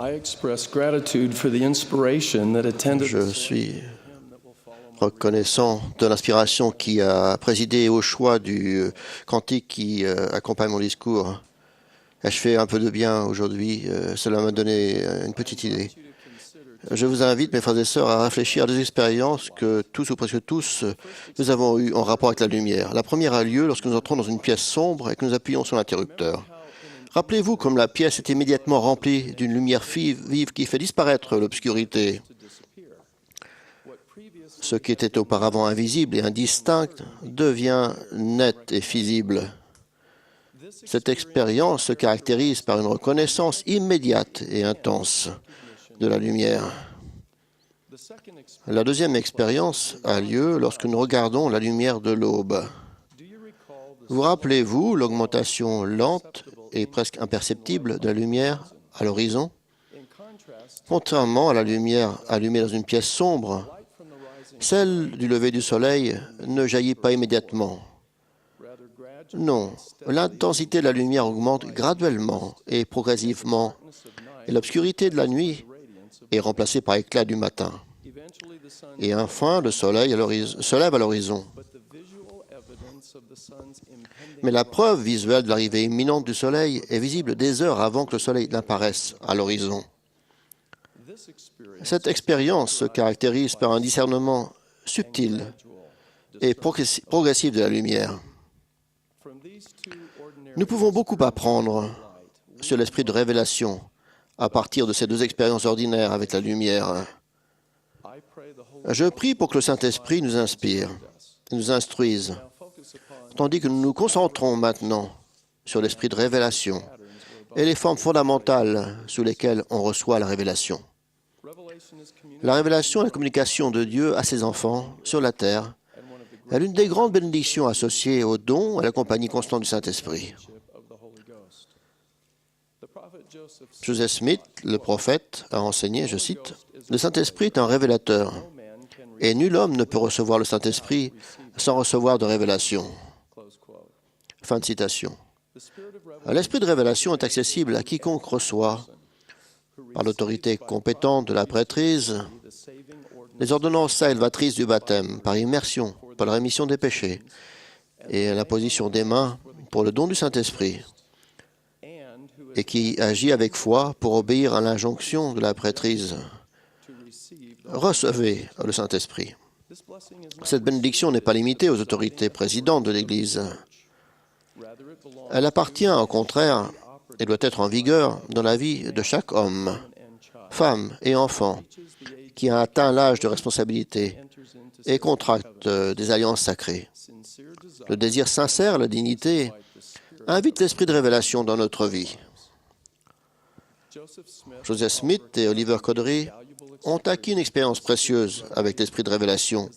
Je suis reconnaissant de l'inspiration qui a présidé au choix du cantique qui accompagne mon discours. Je fais un peu de bien aujourd'hui. Cela m'a donné une petite idée. Je vous invite, mes frères et sœurs, à réfléchir à des expériences que tous ou presque tous nous avons eues en rapport avec la lumière. La première a lieu lorsque nous entrons dans une pièce sombre et que nous appuyons sur l'interrupteur. Rappelez-vous comme la pièce est immédiatement remplie d'une lumière vive qui fait disparaître l'obscurité. Ce qui était auparavant invisible et indistinct devient net et visible. Cette expérience se caractérise par une reconnaissance immédiate et intense de la lumière. La deuxième expérience a lieu lorsque nous regardons la lumière de l'aube. Vous rappelez-vous l'augmentation lente et presque imperceptible de la lumière à l'horizon? Contrairement à la lumière allumée dans une pièce sombre, celle du lever du soleil ne jaillit pas immédiatement. Non, l'intensité de la lumière augmente graduellement et progressivement, et l'obscurité de la nuit est remplacée par l'éclat du matin. Et enfin, le soleil se lève à l'horizon. Mais la preuve visuelle de l'arrivée imminente du soleil est visible des heures avant que le soleil n'apparaisse à l'horizon. Cette expérience se caractérise par un discernement subtil et progressif de la lumière. Nous pouvons beaucoup apprendre sur l'esprit de révélation à partir de ces deux expériences ordinaires avec la lumière. Je prie pour que le Saint-Esprit nous inspire, nous instruise, tandis que nous nous concentrons maintenant sur l'esprit de révélation et les formes fondamentales sous lesquelles on reçoit la révélation. La révélation est la communication de Dieu à ses enfants sur la terre est l'une des grandes bénédictions associées au don et à la compagnie constante du Saint-Esprit. Joseph Smith, le prophète, a enseigné, je cite, « Le Saint-Esprit est un révélateur, et nul homme ne peut recevoir le Saint-Esprit sans recevoir de révélation. » Fin de citation. L'esprit de révélation est accessible à quiconque reçoit, par l'autorité compétente de la prêtrise, les ordonnances salvatrices du baptême, par immersion, pour la rémission des péchés, et l'imposition des mains pour le don du Saint-Esprit, et qui agit avec foi pour obéir à l'injonction de la prêtrise. Recevez le Saint-Esprit. Cette bénédiction n'est pas limitée aux autorités présidentes de l'Église. Elle appartient, au contraire, et doit être en vigueur dans la vie de chaque homme, femme et enfant qui a atteint l'âge de responsabilité et contracte des alliances sacrées. Le désir sincère, la dignité, invite l'esprit de révélation dans notre vie. Joseph Smith et Oliver Cowdery ont acquis une expérience précieuse avec l'esprit de révélation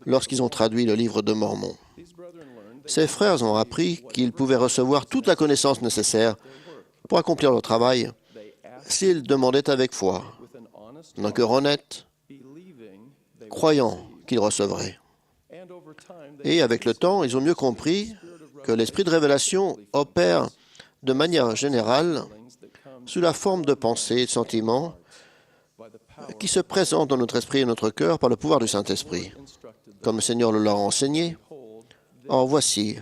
lorsqu'ils ont traduit le livre de Mormon. Ces frères ont appris qu'ils pouvaient recevoir toute la connaissance nécessaire pour accomplir leur travail s'ils demandaient avec foi, d'un cœur honnête, croyant qu'ils recevraient. Et avec le temps, ils ont mieux compris que l'esprit de révélation opère de manière générale sous la forme de pensées et de sentiments qui se présentent dans notre esprit et notre cœur par le pouvoir du Saint-Esprit. Comme le Seigneur le leur a enseigné, or voici,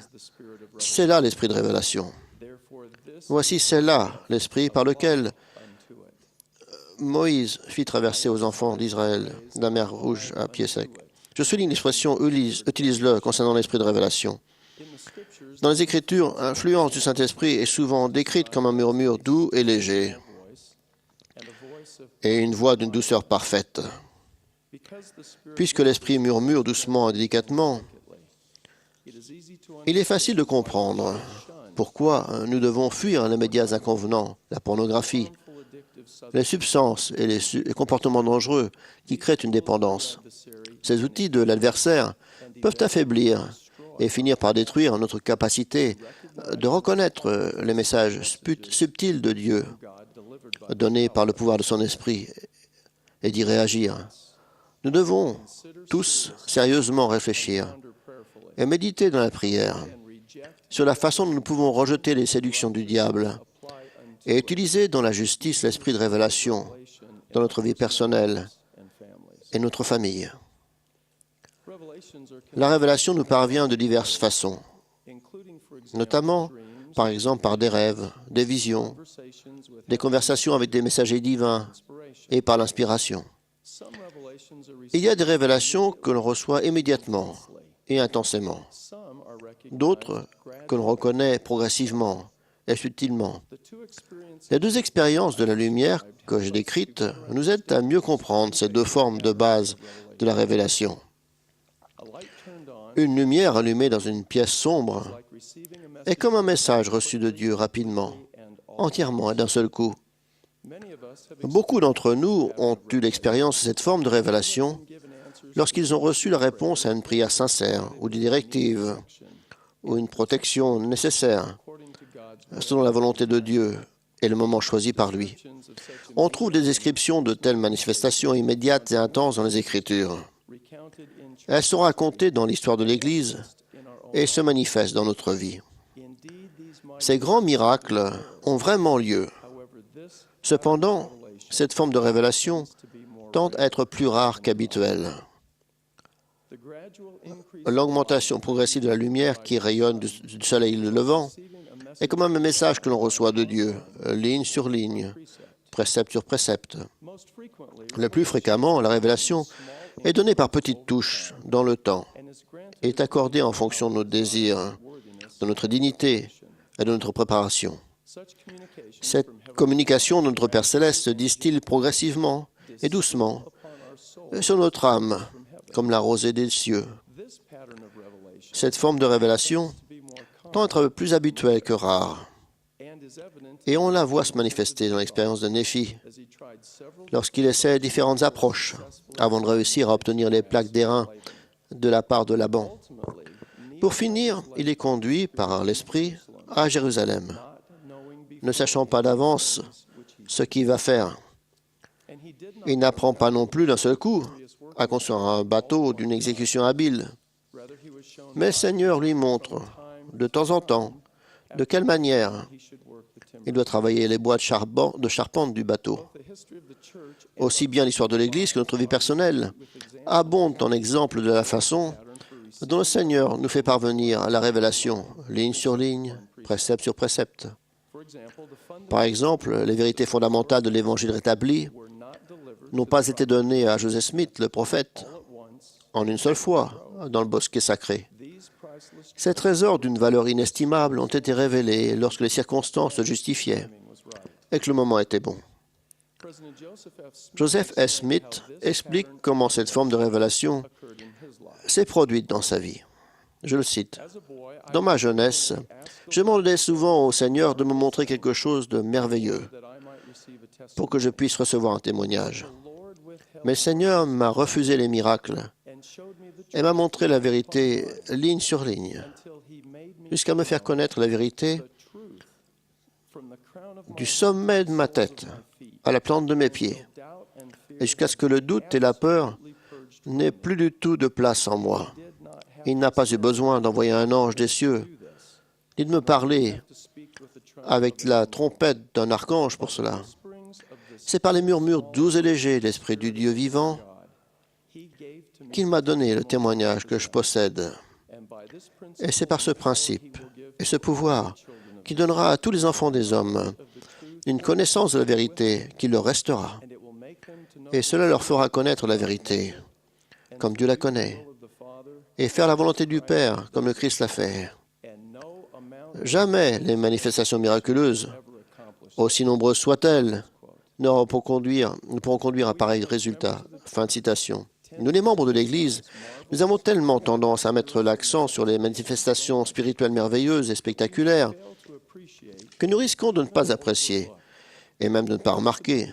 c'est là l'esprit de révélation. Voici, c'est là l'esprit par lequel Moïse fit traverser aux enfants d'Israël la mer Rouge à pied sec. Je souligne l'expression « utilise-le » concernant l'esprit de révélation. Dans les Écritures, l'influence du Saint-Esprit est souvent décrite comme un murmure doux et léger et une voix d'une douceur parfaite. Puisque l'Esprit murmure doucement et délicatement, il est facile de comprendre pourquoi nous devons fuir les médias inconvenants, la pornographie, les substances et les comportements dangereux qui créent une dépendance. Ces outils de l'adversaire peuvent affaiblir et finir par détruire notre capacité de reconnaître les messages subtils de Dieu donnés par le pouvoir de son esprit et d'y réagir. Nous devons tous sérieusement réfléchir et méditer dans la prière sur la façon dont nous pouvons rejeter les séductions du diable et utiliser dans la justice l'esprit de révélation dans notre vie personnelle et notre famille. La révélation nous parvient de diverses façons, notamment, par exemple, par des rêves, des visions, des conversations avec des messagers divins et par l'inspiration. Il y a des révélations que l'on reçoit immédiatement et intensément, d'autres que l'on reconnaît progressivement et subtilement. Les deux expériences de la lumière que j'ai décrites nous aident à mieux comprendre ces deux formes de base de la révélation. Une lumière allumée dans une pièce sombre est comme un message reçu de Dieu rapidement, entièrement et d'un seul coup. Beaucoup d'entre nous ont eu l'expérience de cette forme de révélation lorsqu'ils ont reçu la réponse à une prière sincère ou des directives ou une protection nécessaire selon la volonté de Dieu et le moment choisi par lui. On trouve des descriptions de telles manifestations immédiates et intenses dans les Écritures. Elles sont racontées dans l'histoire de l'Église et se manifestent dans notre vie. Ces grands miracles ont vraiment lieu. Cependant, cette forme de révélation tend à être plus rare qu'habituelle. L'augmentation progressive de la lumière qui rayonne du soleil levant est comme un message que l'on reçoit de Dieu, ligne sur ligne, précepte sur précepte. Le plus fréquemment, la révélation est donnée par petites touches dans le temps et est accordée en fonction de nos désirs, de notre dignité et de notre préparation. Cette communication de notre Père Céleste se distille progressivement et doucement sur notre âme, comme la rosée des cieux. Cette forme de révélation tend à être plus habituelle que rare. Et on la voit se manifester dans l'expérience de Néphi, lorsqu'il essaie différentes approches avant de réussir à obtenir les plaques d'airain de la part de Laban. Pour finir, il est conduit par l'Esprit à Jérusalem, ne sachant pas d'avance ce qu'il va faire. Il n'apprend pas non plus d'un seul coup à construire un bateau d'une exécution habile. Mais le Seigneur lui montre, de temps en temps, de quelle manière il doit travailler les bois de charpente du bateau. Aussi bien l'histoire de l'Église que notre vie personnelle abondent en exemples de la façon dont le Seigneur nous fait parvenir la révélation, ligne sur ligne, précepte sur précepte. Par exemple, les vérités fondamentales de l'Évangile rétabli n'ont pas été données à Joseph Smith, le prophète, en une seule fois, dans le bosquet sacré. Ces trésors d'une valeur inestimable ont été révélés lorsque les circonstances le justifiaient et que le moment était bon. Joseph S. Smith explique comment cette forme de révélation s'est produite dans sa vie. Je le cite. « Dans ma jeunesse, je demandais souvent au Seigneur de me montrer quelque chose de merveilleux pour que je puisse recevoir un témoignage. Mais le Seigneur m'a refusé les miracles et m'a montré la vérité ligne sur ligne, jusqu'à me faire connaître la vérité du sommet de ma tête à la plante de mes pieds, et jusqu'à ce que le doute et la peur n'aient plus du tout de place en moi. Il n'a pas eu besoin d'envoyer un ange des cieux, ni de me parler avec la trompette d'un archange pour cela. C'est par les murmures doux et légers de l'Esprit du Dieu vivant qu'il m'a donné le témoignage que je possède. Et c'est par ce principe et ce pouvoir qu'il donnera à tous les enfants des hommes une connaissance de la vérité qui leur restera. Et cela leur fera connaître la vérité, comme Dieu la connaît, et faire la volonté du Père, comme le Christ l'a fait. Jamais les manifestations miraculeuses, aussi nombreuses soient-elles, ne pourront conduire à pareil résultat. » Fin de citation. Nous, les membres de l'Église, nous avons tellement tendance à mettre l'accent sur les manifestations spirituelles merveilleuses et spectaculaires que nous risquons de ne pas apprécier, et même de ne pas remarquer,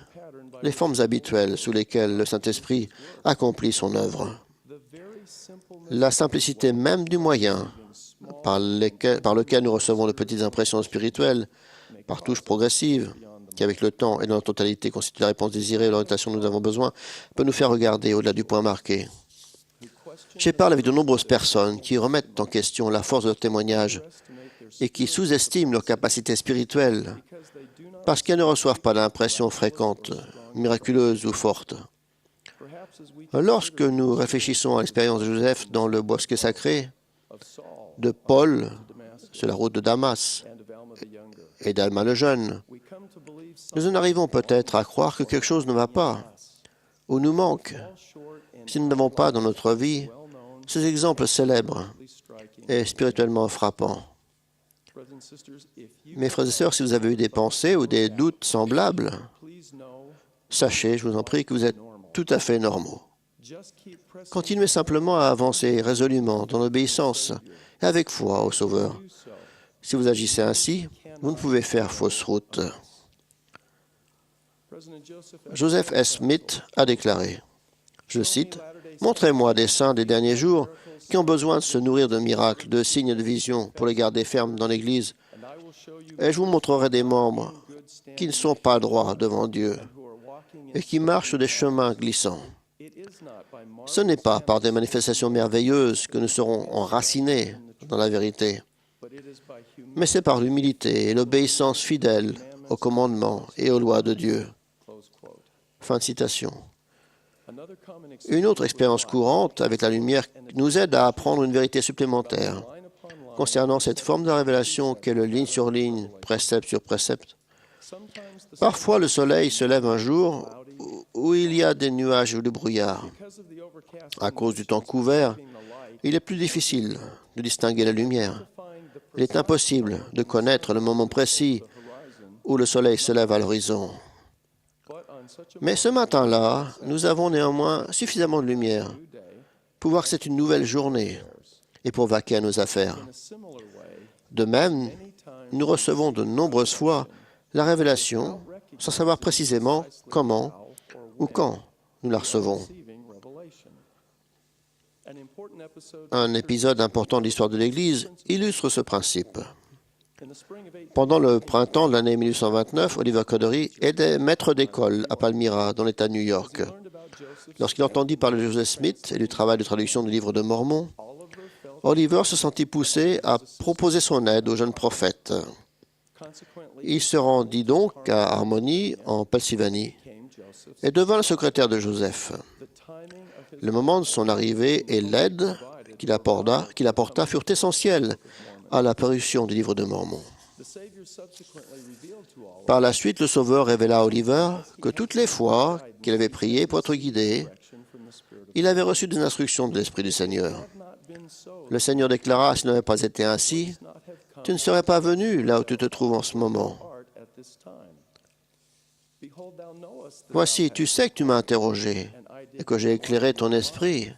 les formes habituelles sous lesquelles le Saint-Esprit accomplit son œuvre. La simplicité même du moyen par lequel nous recevons de petites impressions spirituelles, par touches progressives, qui avec le temps et dans la totalité constituent la réponse désirée et l'orientation dont nous avons besoin, peut nous faire regarder au-delà du point marqué. J'ai parlé avec de nombreuses personnes qui remettent en question la force de leur témoignage et qui sous-estiment leur capacité spirituelle parce qu'elles ne reçoivent pas d'impressions fréquentes, miraculeuses ou fortes. Lorsque nous réfléchissons à l'expérience de Joseph dans le bosquet sacré, de Paul sur la route de Damas et d'Alma le jeune, nous en arrivons peut-être à croire que quelque chose ne va pas ou nous manque si nous n'avons pas dans notre vie ces exemples célèbres et spirituellement frappants. Mes frères et sœurs, si vous avez eu des pensées ou des doutes semblables, sachez, je vous en prie, que vous êtes tout à fait normaux. Continuez simplement à avancer résolument dans l'obéissance et avec foi au Sauveur. Si vous agissez ainsi, vous ne pouvez faire fausse route. Joseph S. Smith a déclaré, je cite, « Montrez-moi des saints des derniers jours qui ont besoin de se nourrir de miracles, de signes de vision pour les garder fermes dans l'Église, et je vous montrerai des membres qui ne sont pas droits devant Dieu et qui marchent sur des chemins glissants. Ce n'est pas par des manifestations merveilleuses que nous serons enracinés dans la vérité, mais c'est par l'humilité et l'obéissance fidèle aux commandements et aux lois de Dieu. » Fin de citation. Une autre expérience courante avec la lumière nous aide à apprendre une vérité supplémentaire concernant cette forme de révélation qu'est le ligne sur ligne, précepte sur précepte. Parfois, le soleil se lève un jour où il y a des nuages ou du brouillard. À cause du temps couvert, il est plus difficile de distinguer la lumière. Il est impossible de connaître le moment précis où le soleil se lève à l'horizon. Mais ce matin-là, nous avons néanmoins suffisamment de lumière pour voir que c'est une nouvelle journée et pour vaquer à nos affaires. De même, nous recevons de nombreuses fois la révélation sans savoir précisément comment ou quand nous la recevons. Un épisode important de l'histoire de l'Église illustre ce principe. Pendant le printemps de l'année 1829, Oliver Cowdery était maître d'école à Palmyra, dans l'État de New York. Lorsqu'il entendit parler de Joseph Smith et du travail de traduction du livre de Mormon, Oliver se sentit poussé à proposer son aide au jeune prophète. Il se rendit donc à Harmony, en Pennsylvanie, et devint le secrétaire de Joseph. Le moment de son arrivée et l'aide qu'il apporta furent essentiels à la parution du livre de Mormon. Par la suite, le Sauveur révéla à Oliver que toutes les fois qu'il avait prié pour être guidé, il avait reçu des instructions de l'Esprit du Seigneur. Le Seigneur déclara, « S'il n'avait pas été ainsi, tu ne serais pas venu là où tu te trouves en ce moment. Voici, tu sais que tu m'as interrogé et que j'ai éclairé ton esprit.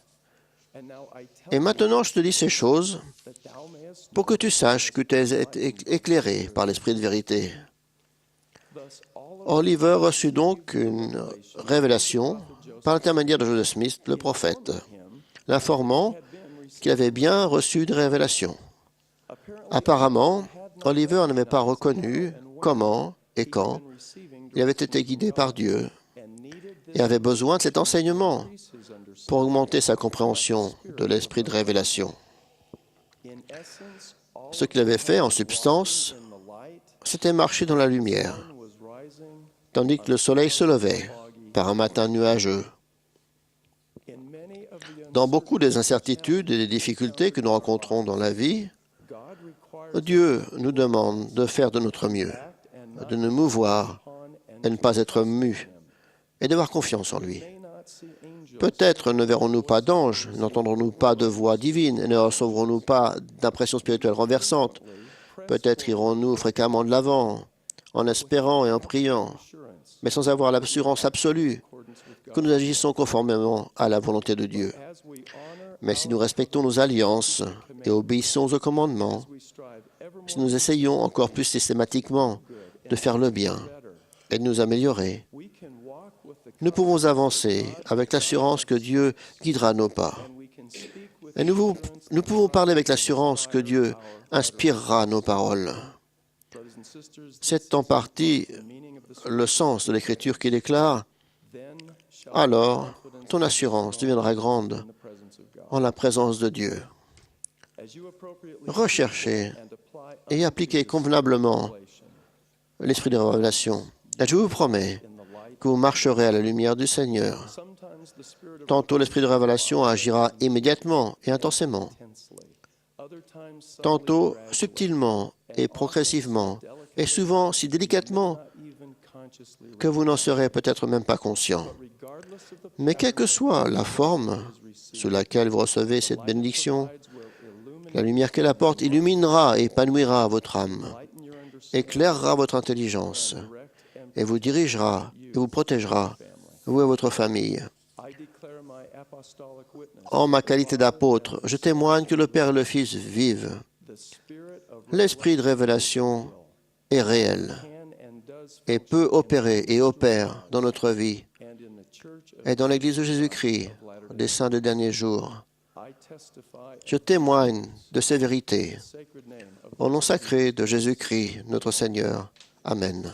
Et maintenant, je te dis ces choses pour que tu saches que tu es éclairé par l'Esprit de vérité. » Oliver reçut donc une révélation par l'intermédiaire de Joseph Smith, le prophète, l'informant qu'il avait bien reçu de révélation. Apparemment, Oliver n'avait pas reconnu comment et quand il avait été guidé par Dieu et avait besoin de cet enseignement pour augmenter sa compréhension de l'esprit de révélation. Ce qu'il avait fait, en substance, c'était marcher dans la lumière, tandis que le soleil se levait par un matin nuageux. Dans beaucoup des incertitudes et des difficultés que nous rencontrons dans la vie, Dieu nous demande de faire de notre mieux, de nous mouvoir et ne pas être mus, et d'avoir confiance en lui. Peut-être ne verrons-nous pas d'anges, n'entendrons-nous pas de voix divine, et ne recevrons-nous pas d'impressions spirituelles renversantes. Peut-être irons-nous fréquemment de l'avant, en espérant et en priant, mais sans avoir l'assurance absolue que nous agissons conformément à la volonté de Dieu. Mais si nous respectons nos alliances et obéissons aux commandements, si nous essayons encore plus systématiquement de faire le bien et de nous améliorer, nous pouvons avancer avec l'assurance que Dieu guidera nos pas. Et nous pouvons parler avec l'assurance que Dieu inspirera nos paroles. C'est en partie le sens de l'Écriture qui déclare « Alors, ton assurance deviendra grande en la présence de Dieu. » Recherchez et appliquez convenablement l'esprit de révélation. Et je vous promets que vous marcherez à la lumière du Seigneur. Tantôt l'esprit de révélation agira immédiatement et intensément. Tantôt subtilement et progressivement, et souvent si délicatement que vous n'en serez peut-être même pas conscient. Mais quelle que soit la forme sous laquelle vous recevez cette bénédiction, la lumière qu'elle apporte illuminera et épanouira votre âme, éclairera votre intelligence et vous dirigera et vous protégera, vous et votre famille. En ma qualité d'apôtre, je témoigne que le Père et le Fils vivent. L'esprit de révélation est réel et peut opérer et opère dans notre vie et dans l'Église de Jésus-Christ des saints des derniers jours. Je témoigne de ces vérités au nom sacré de Jésus-Christ, notre Seigneur. Amen.